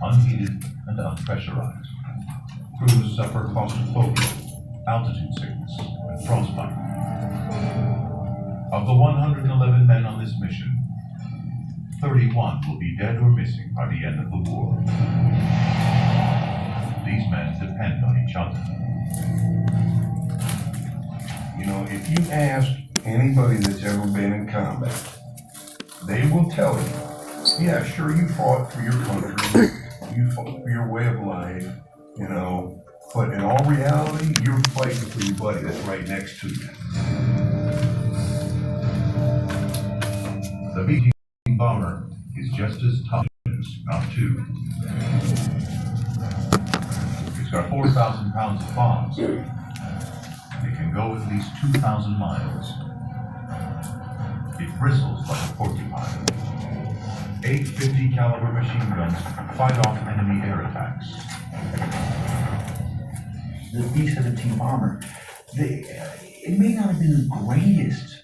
unheated and unpressurized. Crews suffer claustrophobia, altitude sickness, and frostbite. Of the 111 men on this mission, 31 will be dead or missing by the end of the war. These men depend on each other. You know, if you ask anybody that's ever been in combat, they will tell you, yeah, sure, you fought for your country, you fought for your way of life, you know, but in all reality, you're fighting for your buddy that's right next to you. The B-2 bomber is just as tough as not two. It's got 4,000 pounds of bombs. It can go at least 2,000 miles. It bristles like a porcupine. 850 caliber machine guns fight off enemy air attacks. The B-17 bomber, it may not have been the greatest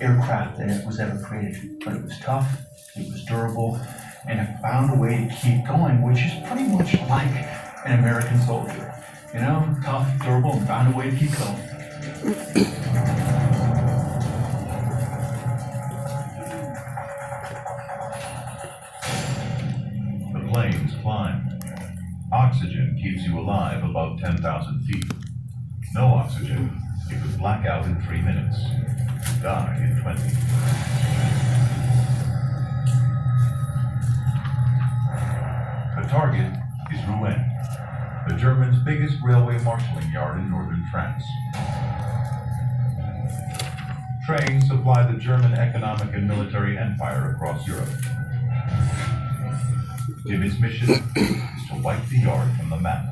aircraft that was ever created, but it was tough, it was durable, and it found a way to keep going, which is pretty much like an American soldier. You know, tough, durable, and found a way to keep going. The planes climb. Oxygen keeps you alive above 10,000 feet. No oxygen, you could black out in 3 minutes. Die in 20. The target is Rouen, the Germans' biggest railway marshalling yard in northern France. Trains supply the German economic and military empire across Europe. Its mission is to wipe the yard from the map.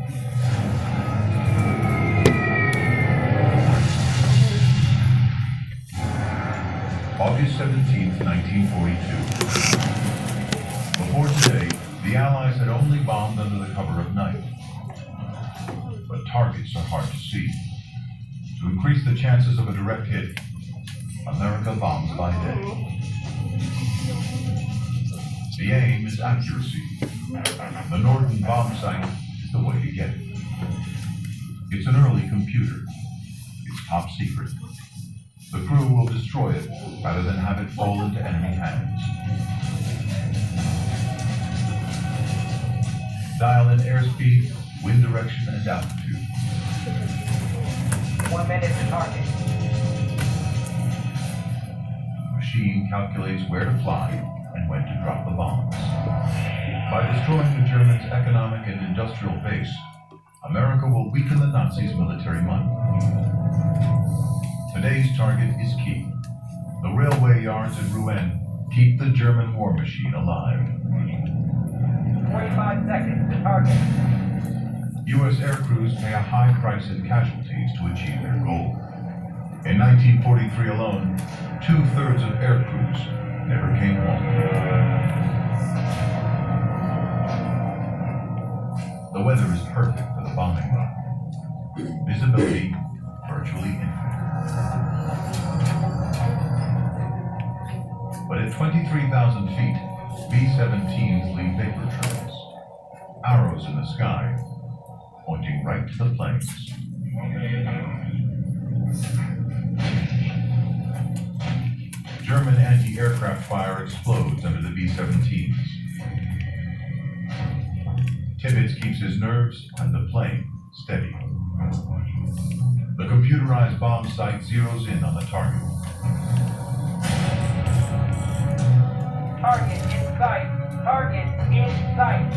August 17, 1942. Before today, the Allies had only bombed under the cover of night. But targets are hard to see. To increase the chances of a direct hit, America bombs by day. The aim is accuracy. The Norden bomb site is the way to get it. It's an early computer. It's top secret. The crew will destroy it rather than have it fall into enemy hands. Dial in airspeed, wind direction, and altitude. 1 minute to target. The machine calculates where to fly and when to drop the bombs. By destroying the Germans' economic and industrial base, America will weaken the Nazis' military might. Today's target is key. The railway yards in Rouen keep the German war machine alive. 45 seconds to target. U.S. air crews pay a high price in casualties to achieve their goal. In 1943 alone, 2/3 of air crews never came home. The weather is perfect for the bombing run. Visibility virtually infinite. But at 23,000 feet, B-17s leave vapor trails, arrows in the sky, pointing right to the planes. German anti-aircraft fire explodes under the B-17s. Tibbets keeps his nerves and the plane steady. The computerized bomb sight zeroes in on the target. Target in sight. Target in sight.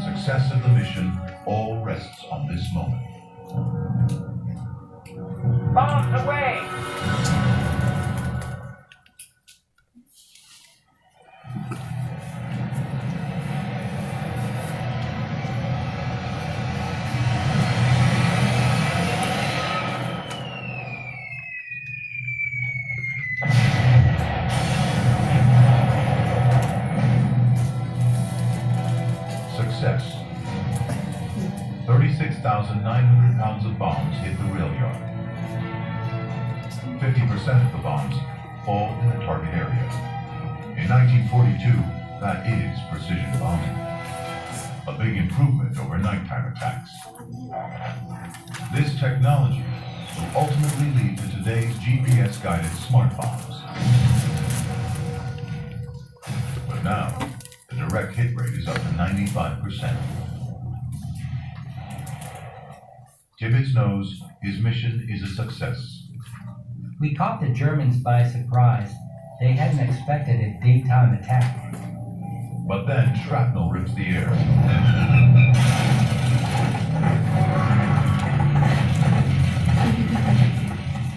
Success of the mission all rests on this moment. Bombs away. Success. 36,900 pounds of bombs hit the rail yard. 50% of the bombs fall in the target area. In 1942, that is precision bombing. A big improvement over nighttime attacks. This technology will ultimately lead to today's GPS-guided smart bombs. But now, the direct hit rate is up to 95%. Tibbets knows his mission is a success. We caught the Germans by surprise. They hadn't expected a daytime attack. But then shrapnel rips the air.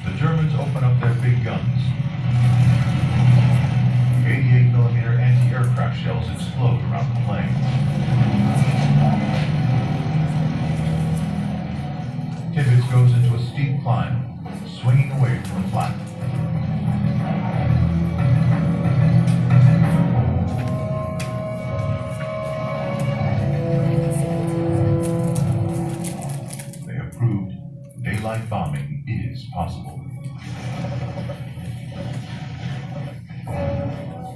The Germans open up their big guns. 88mm anti-aircraft shells explode around the plane. Tibbets goes into a steep climb, swinging away from the flat. They have proved daylight bombing is possible.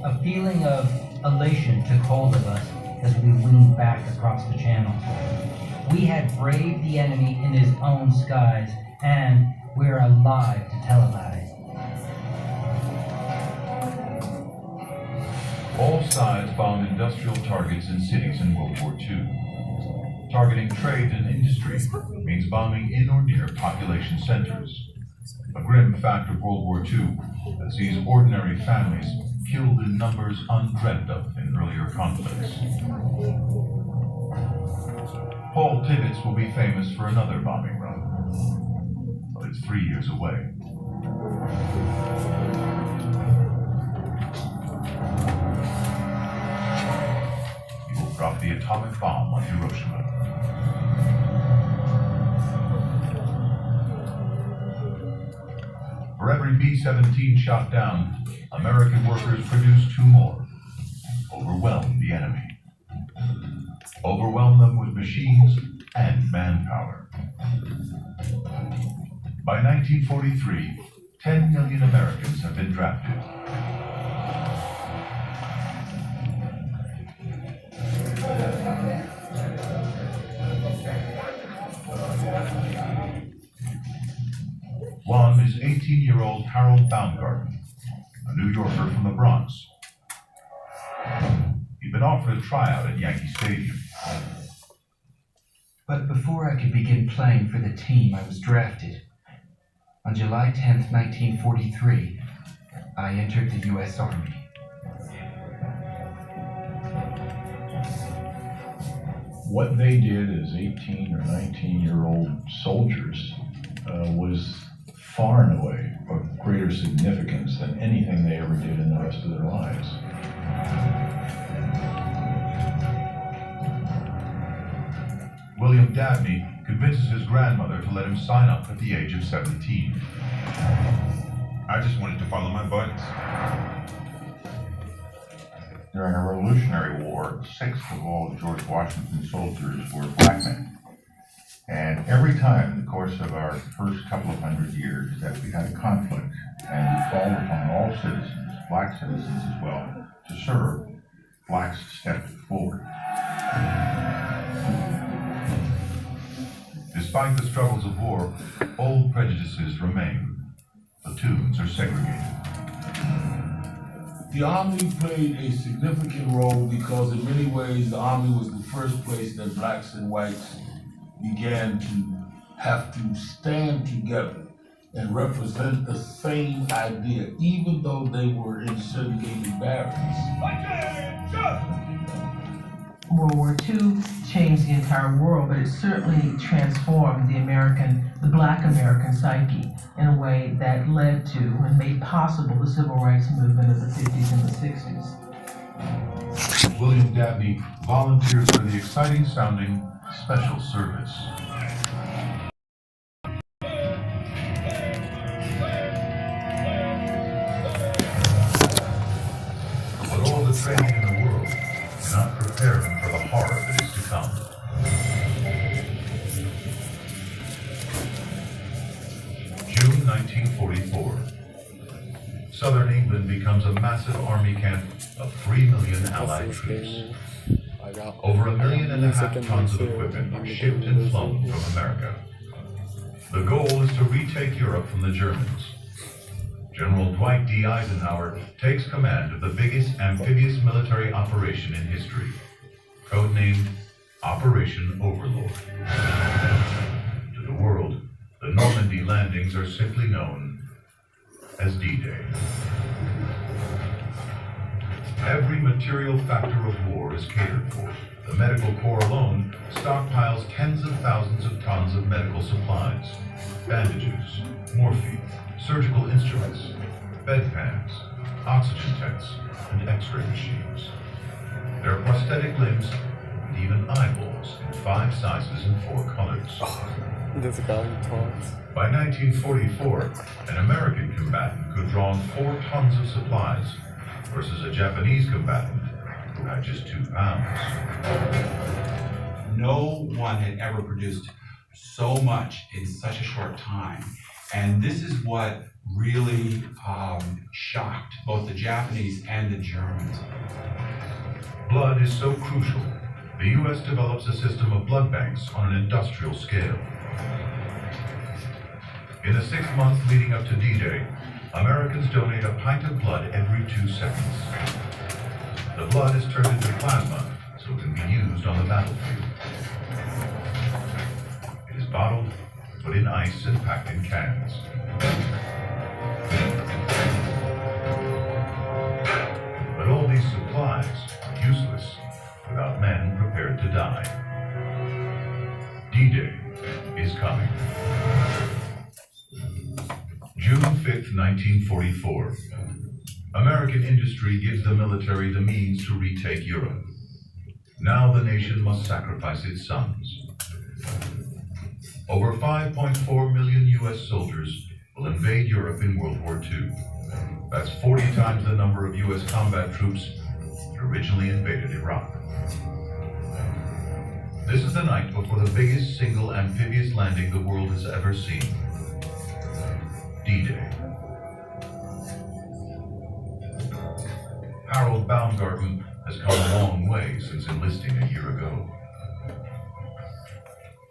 A feeling of elation took hold of us as we leaned back across the channel. We had braved the enemy in his own skies, and we're alive to tell about it. All sides bombed industrial targets in cities in World War II. Targeting trade and industry means bombing in or near population centers. A grim fact of World War II that sees ordinary families killed in numbers undreamt of in earlier conflicts. Paul Tibbets will be famous for another bombing run, but it's 3 years away. He will drop the atomic bomb on Hiroshima. For every B-17 shot down, American workers produce 2 more. Overwhelm the enemy. Overwhelm them with machines and manpower. By 1943, 10 million Americans have been drafted. One is 18-year-old Harold Baumgarten, a New Yorker from the Bronx. He'd been offered a tryout at Yankee Stadium. But before I could begin playing for the team, I was drafted. On July 10th, 1943, I entered the U.S. Army. What they did as 18 or 19-year-old soldiers was far and away of greater significance than anything they ever did in the rest of their lives. William Dabney convinces his grandmother to let him sign up at the age of 17. I just wanted to follow my buttons. During the Revolutionary War, 6 of all George Washington's soldiers were black men. And every time in the course of our first couple of 100 years that we had a conflict, and we called upon all citizens, black citizens as well, to serve, blacks stepped forward. Despite the struggles of war, old prejudices remain. Platoons are segregated. The Army played a significant role because in many ways the Army was the first place that blacks and whites began to have to stand together and represent the same idea, even though they were in segregated barracks. World War II changed the entire world, but it certainly transformed the Black American psyche in a way that led to and made possible the civil rights movement of the 50s and the 60s. William Dabney volunteers for the exciting sounding Special Service. But all the training in the world cannot prepare him for the horror that is to come. June 1942. 1944. Southern England becomes a massive army camp of 3 million Allied troops. Over 1.5 million tons of equipment are shipped and flown from America. The goal is to retake Europe from the Germans. General Dwight D. Eisenhower takes command of the biggest amphibious military operation in history, codenamed Operation Overlord. To the world, the Normandy landings are simply known as D-Day. Every material factor of war is catered for. The Medical Corps alone stockpiles tens of thousands of tons of medical supplies, bandages, morphine, surgical instruments, bedpans, oxygen tents, and X-ray machines. There are prosthetic limbs and even eyeballs in 5 sizes and 4 colors. By 1944, an American combatant could draw on 4 tons of supplies versus a Japanese combatant who had just 2 pounds. No one had ever produced so much in such a short time. And this is what really shocked both the Japanese and the Germans. Blood is so crucial, the U.S. develops a system of blood banks on an industrial scale. In the 6 months leading up to D-Day, Americans donate a pint of blood every 2 seconds. The blood is turned into plasma so it can be used on the battlefield. It is bottled, put in ice, and packed in cans. But all these supplies are useless without men prepared to die. D-Day is coming. June 5th, 1944. American industry gives the military the means to retake Europe. Now the nation must sacrifice its sons. Over 5.4 million U.S. soldiers will invade Europe in World War II. That's 40 times the number of U.S. combat troops that originally invaded Iraq. This is the night before the biggest single amphibious landing the world has ever seen. D-Day. Harold Baumgarten has come a long way since enlisting a year ago.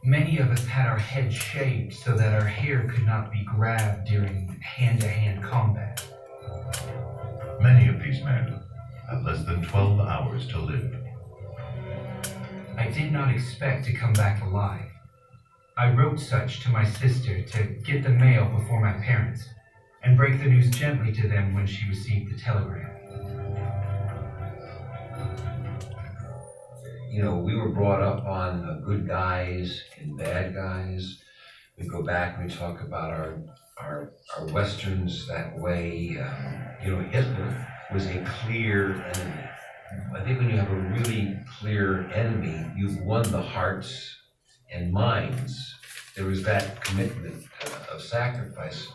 Many of us had our heads shaved so that our hair could not be grabbed during hand-to-hand combat. Many of these men have less than 12 hours to live. I did not expect to come back alive. I wrote such to my sister to get the mail before my parents, and break the news gently to them when she received the telegram. You know, we were brought up on good guys and bad guys. We go back and we talk about our westerns that way. Hitler was a clear enemy. I think when you have a really clear enemy, you've won the hearts and minds. There was that commitment of sacrifice.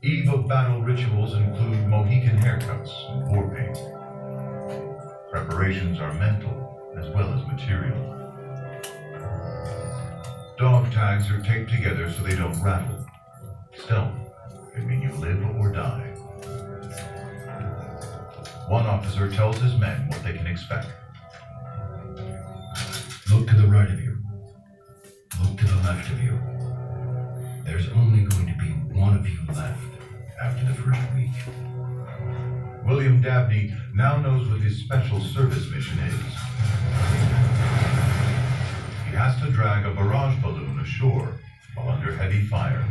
Eve of battle rituals include Mohican haircuts and war paint. Preparations are mental as well as material. Dog tags are taped together so they don't rattle. Stealth can mean you live or die. One officer tells his men what they can expect. Look to the right of you. Look to the left of you. There's only going to be one of you left after the first week. William Dabney now knows what his special service mission is. He has to drag a barrage balloon ashore while under heavy fire.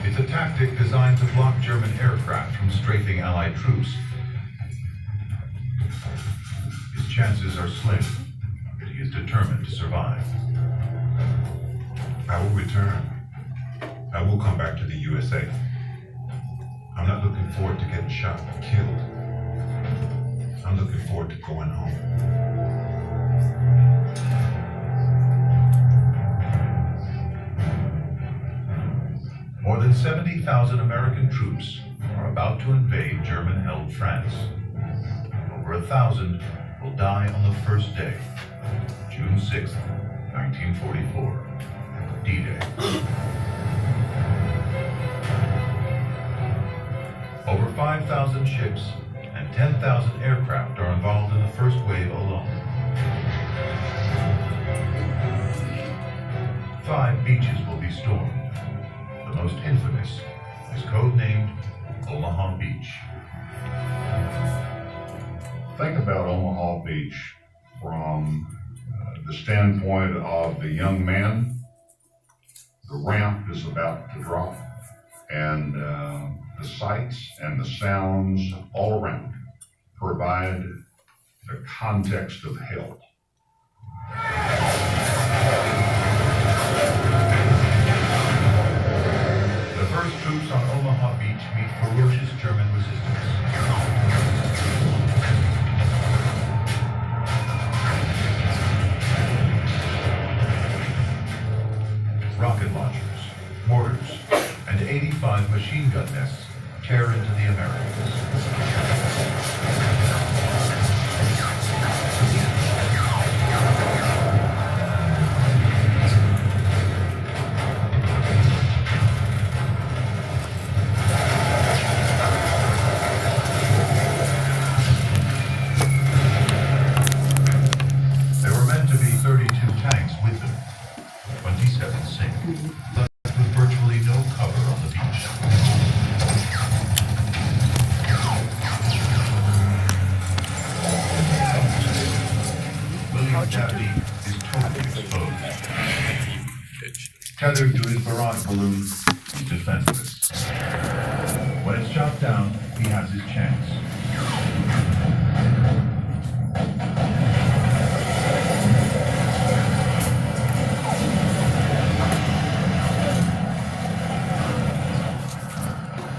It's a tactic designed to block German aircraft from strafing Allied troops. His chances are slim, but he is determined to survive. I will return. I will come back to the USA. I'm not looking forward to getting shot and killed. I'm looking forward to going home. More than 70,000 American troops are about to invade German-held France. Over 1,000 will die on the first day, June 6th, 1944, D-Day. 5,000 ships and 10,000 aircraft are involved in the first wave alone. 5 beaches will be stormed. The most infamous is codenamed Omaha Beach. Think about Omaha Beach from the standpoint of the young man. The ramp is about to drop, and the sights and the sounds all around provide the context of hell. The first troops on Omaha Beach meet ferocious German resistance. Rocket launchers, mortars, and 85 machine gun nests tear into the Americans. There were meant to be 32 tanks with them. 27 sank, left with virtually no cover on the beach. William Dabney is totally exposed. Tethered to his barrage balloon, he's defenseless. When it's shot down, he has his chance.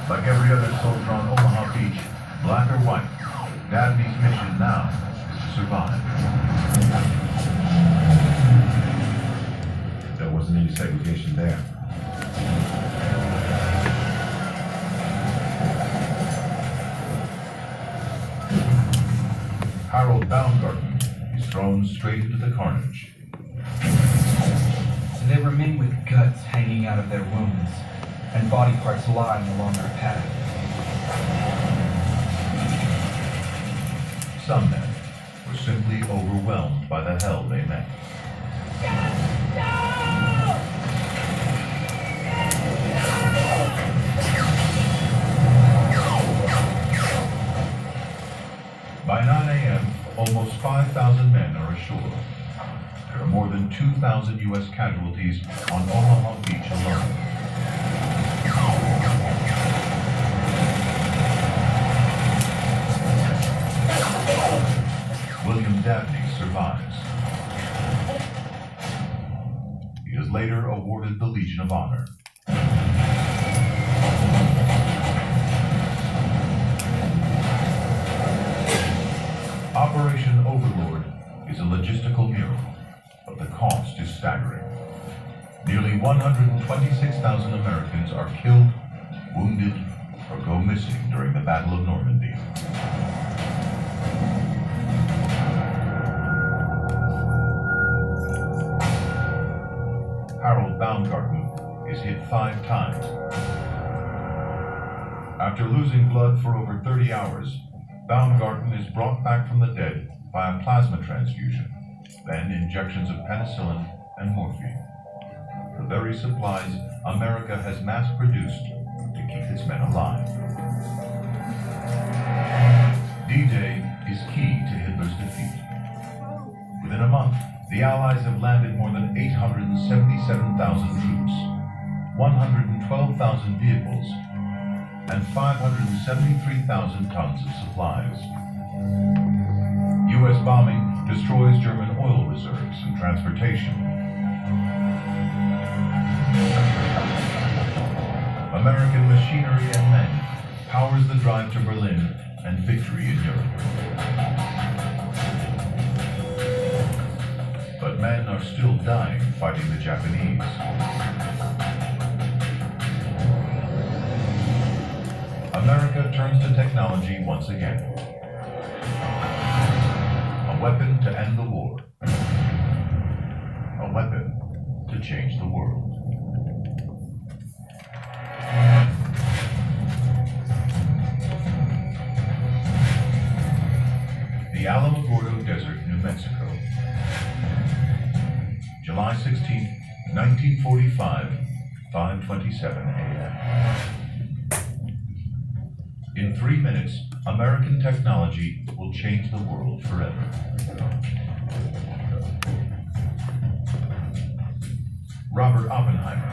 Like every other soldier on Omaha Beach, black or white, Dabney's mission now is to survive. There wasn't any segregation there. Harold Baumgarten is thrown straight into the carnage. There were men with guts hanging out of their wounds, and body parts lying along our path. Some men were simply overwhelmed by the hell they met. By 9 a.m., almost 5,000 men are ashore. There are more than 2,000 U.S. casualties on Omaha Beach alone. William Dabney survives. He is later awarded the Legion of Honor. Operation Overlord is a logistical miracle, but the cost is staggering. Nearly 126,000 Americans are killed, wounded, or go missing during the Battle of Normandy. Harold Baumgarten is hit 5 times. After losing blood for over 30 hours, Baumgarten is brought back from the dead by a plasma transfusion, then injections of penicillin and morphine. The very supplies America has mass-produced to keep its men alive. D-Day is key to Hitler's defeat. Within a month, the Allies have landed more than 877,000 troops, 112,000 vehicles, and 573,000 tons of supplies. U.S. bombing destroys German oil reserves and transportation. American machinery and men powers the drive to Berlin and victory in Europe. But men are still dying fighting the Japanese. America turns to technology once again. A weapon to end the war. A weapon to change the world. New Mexico. July 16, 1945, 5:27 a.m. In 3 minutes, American technology will change the world forever. Robert Oppenheimer,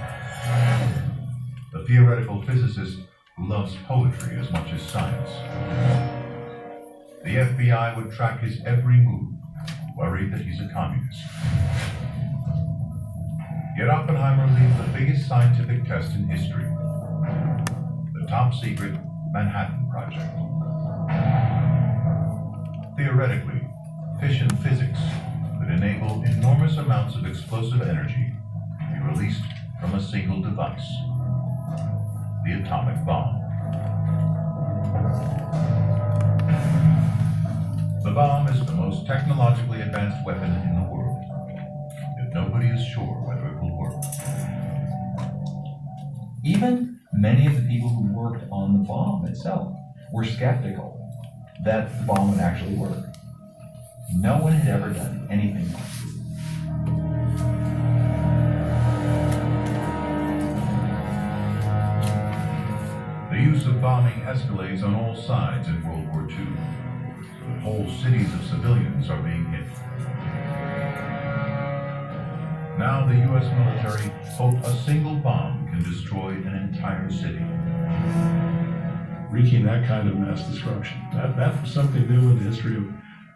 the theoretical physicist who loves poetry as much as science. The FBI would track his every move, worried that he's a communist. Yet Oppenheimer leads the biggest scientific test in history, the top-secret Manhattan Project. Theoretically, fission physics could enable enormous amounts of explosive energy to be released from a single device, the atomic bomb. The bomb is the most technologically advanced weapon in the world, yet nobody is sure whether it will work. Even many of the people who worked on the bomb itself were skeptical that the bomb would actually work. No one had ever done anything like this. The use of bombing escalates on all sides in World War II. Whole cities of civilians are being hit. Now the U.S. military hope a single bomb can destroy an entire city. Wreaking that kind of mass destruction. That was something new in the history of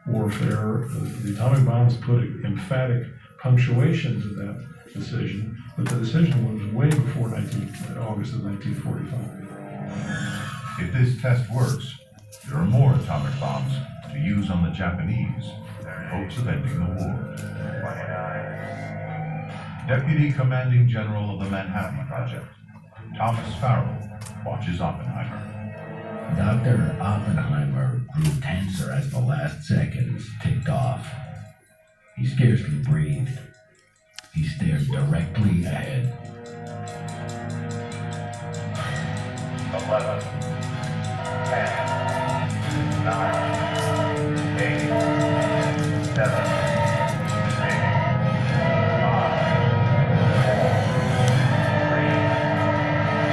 warfare. The atomic bombs put emphatic punctuation to that decision, but the decision was way before August of 1945. If this test works, there are more atomic bombs to use on the Japanese in hopes of ending the war. Deputy Commanding General of the Manhattan Project, Thomas Farrell, watches Oppenheimer. Dr. Oppenheimer grew tenser as the last seconds ticked off. He scarcely breathed. He stared directly ahead. 11, 10, 9, 8, 7, 6, 5, 4, 3,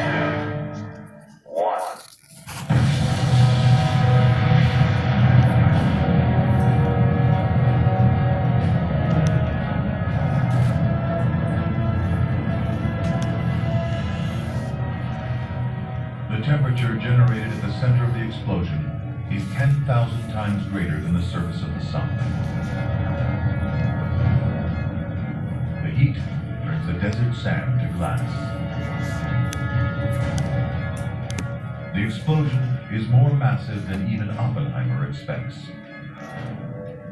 2, 1. The temperature generated at the center of the explosion is 10,000 times greater than the surface of the sun. The heat turns the desert sand to glass. The explosion is more massive than even Oppenheimer expects.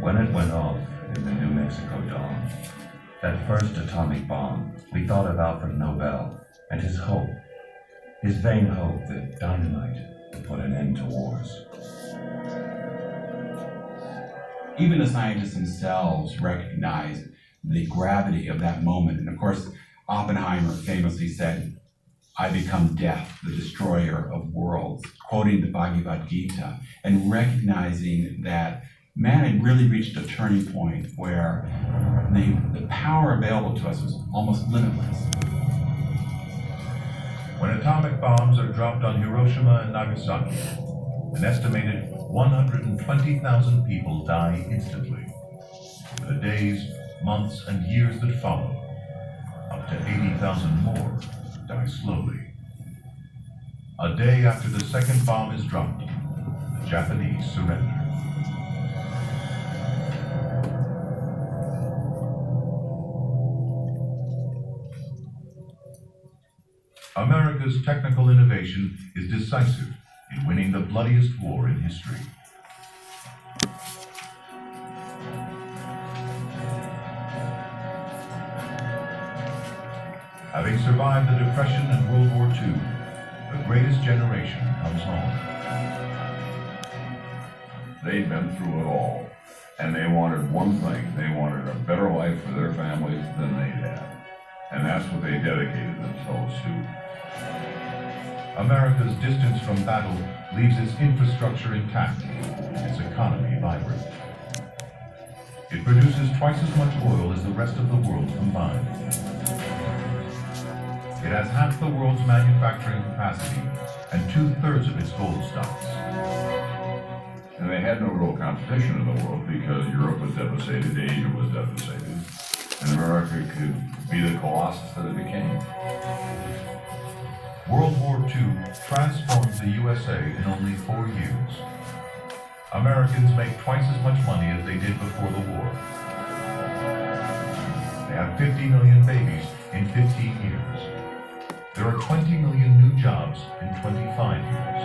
When it went off in the New Mexico dawn, that first atomic bomb, we thought of Alfred Nobel and his hope, his vain hope that dynamite would put an end to wars. Even the scientists themselves recognized the gravity of that moment. And of course, Oppenheimer famously said, "I become death, the destroyer of worlds," quoting the Bhagavad Gita, and recognizing that man had really reached a turning point where the power available to us was almost limitless. When atomic bombs are dropped on Hiroshima and Nagasaki, an estimated 120,000 people die instantly. For the days, months, and years that follow, up to 80,000 more die slowly. A day after the second bomb is dropped, the Japanese surrender. America's technical innovation is decisive in winning the bloodiest war in history. Having survived the Depression and World War II, the greatest generation comes home. They'd been through it all, and they wanted one thing. They wanted a better life for their families than they'd had. And that's what they dedicated themselves to. America's distance from battle leaves its infrastructure intact, its economy vibrant. It produces twice as much oil as the rest of the world combined. It has half the world's manufacturing capacity and 2/3 of its gold stocks. And they had no real competition in the world because Europe was devastated, Asia was devastated, and America could be the colossus that it became. World War II transformed the USA in only 4 years. Americans make twice as much money as they did before the war. They have 50 million babies in 15 years. There are 20 million new jobs in 25 years.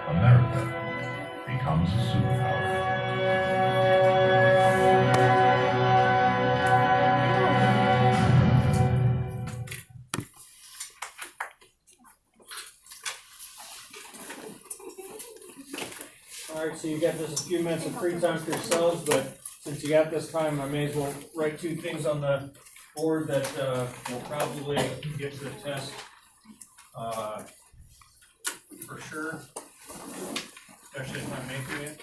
America becomes a superpower. All right, so you got just a few minutes of free time for yourselves, but since you got this time, I may as well write 2 things on the board that will probably get to the test for sure, especially if I'm making it.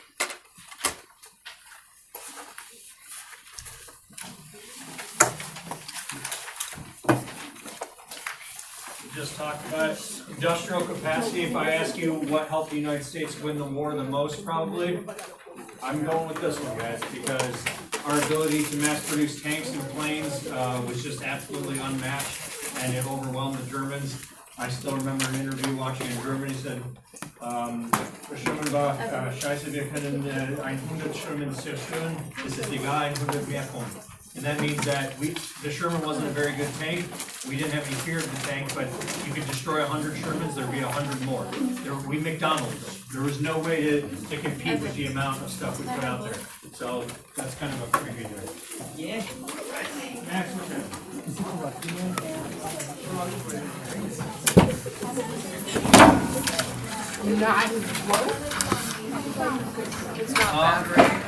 We just talked about industrial capacity. If I ask you what helped the United States win the war the most, probably, I'm going with this one, guys, because our ability to mass produce tanks and planes was just absolutely unmatched, and it overwhelmed the Germans. I still remember an interview watching in Germany said, Schirmen war scheiße, wir können 100 Schirmen zerstören, das ist egal, 100 mehr kommen. And that means that the Sherman wasn't a very good tank. We didn't have any fear of the tank, but you could destroy 100 Shermans, there'd be 100 more. We McDonald's. There was no way to compete with the amount of stuff we put out there. So that's kind of a pretty good way. Yeah. Max, what's Not what? It's not that great.